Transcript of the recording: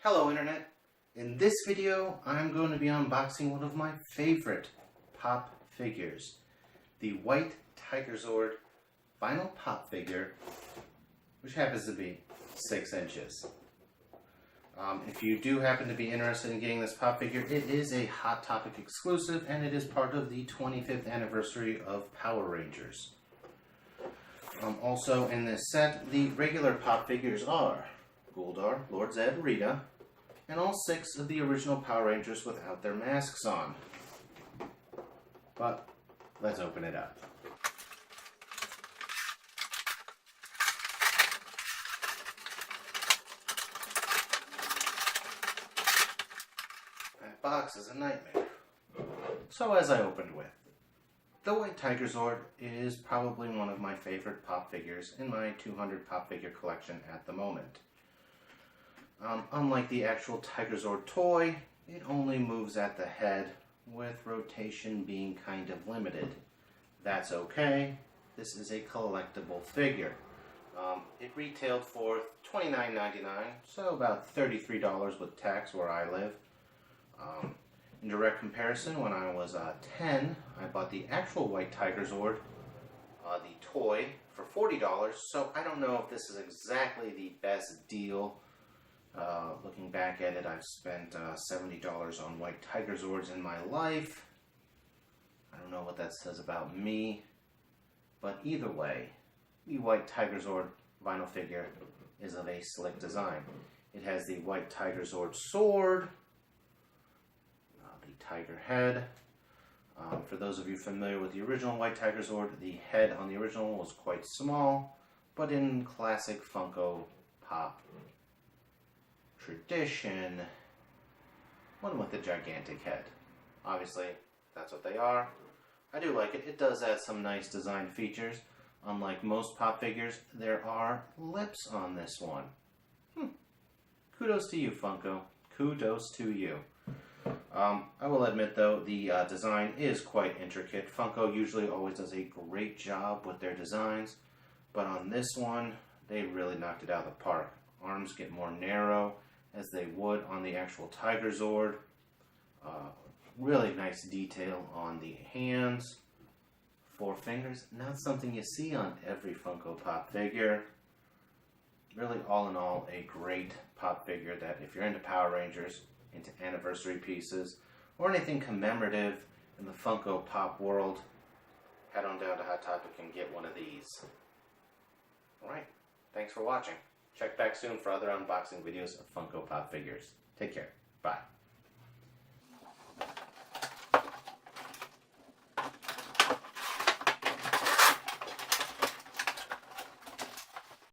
Hello Internet. In this video I'm going to be unboxing one of my favorite pop figures, the white Tigerzord vinyl pop figure, which happens to be 6 inches. If you do happen to be interested in getting this pop figure, it is a Hot Topic exclusive and it is part of the 25th anniversary of Power Rangers. Also in this set, the regular pop figures are Goldar, Lord Zed, Rita, and all 6 of the original Power Rangers without their masks on. But let's open it up. That box is a nightmare. So as I opened with, the white Tigerzord is probably one of my favorite pop figures in my 200 pop figure collection at the moment. Unlike the actual Tigerzord toy, it only moves at the head, with rotation being kind of limited. That's okay. This is a collectible figure. It retailed for $29.99, so about $33 with tax where I live. In direct comparison, when I was 10, I bought the actual white Tigerzord, the toy, for $40, so I don't know if this is exactly the best deal. Looking back at it, I've spent $70 on white Tigerzords in my life. I don't know what that says about me, but either way, the white Tigerzord vinyl figure is of a slick design. It has the white Tigerzord sword, the tiger head. For those of you familiar with the original white Tigerzord, the head on the original was quite small, but in classic Funko Pop tradition, one with a gigantic head. Obviously, that's what they are. I do like it. It does add some nice design features. Unlike most pop figures, there are lips on this one. Kudos to you, Funko. Kudos to you. I will admit, though, the design is quite intricate. Funko usually always does a great job with their designs, but on this one, they really knocked it out of the park. Arms get more narrow, as they would on the actual Tigerzord. Really nice detail on the hands. 4 fingers, not something you see on every Funko Pop figure. Really, all in all, a great pop figure that if you're into Power Rangers, into anniversary pieces, or anything commemorative in the Funko Pop world, head on down to Hot Topic and get one of these. Alright, thanks for watching. Check back soon for other unboxing videos of Funko Pop figures. Take care. Bye.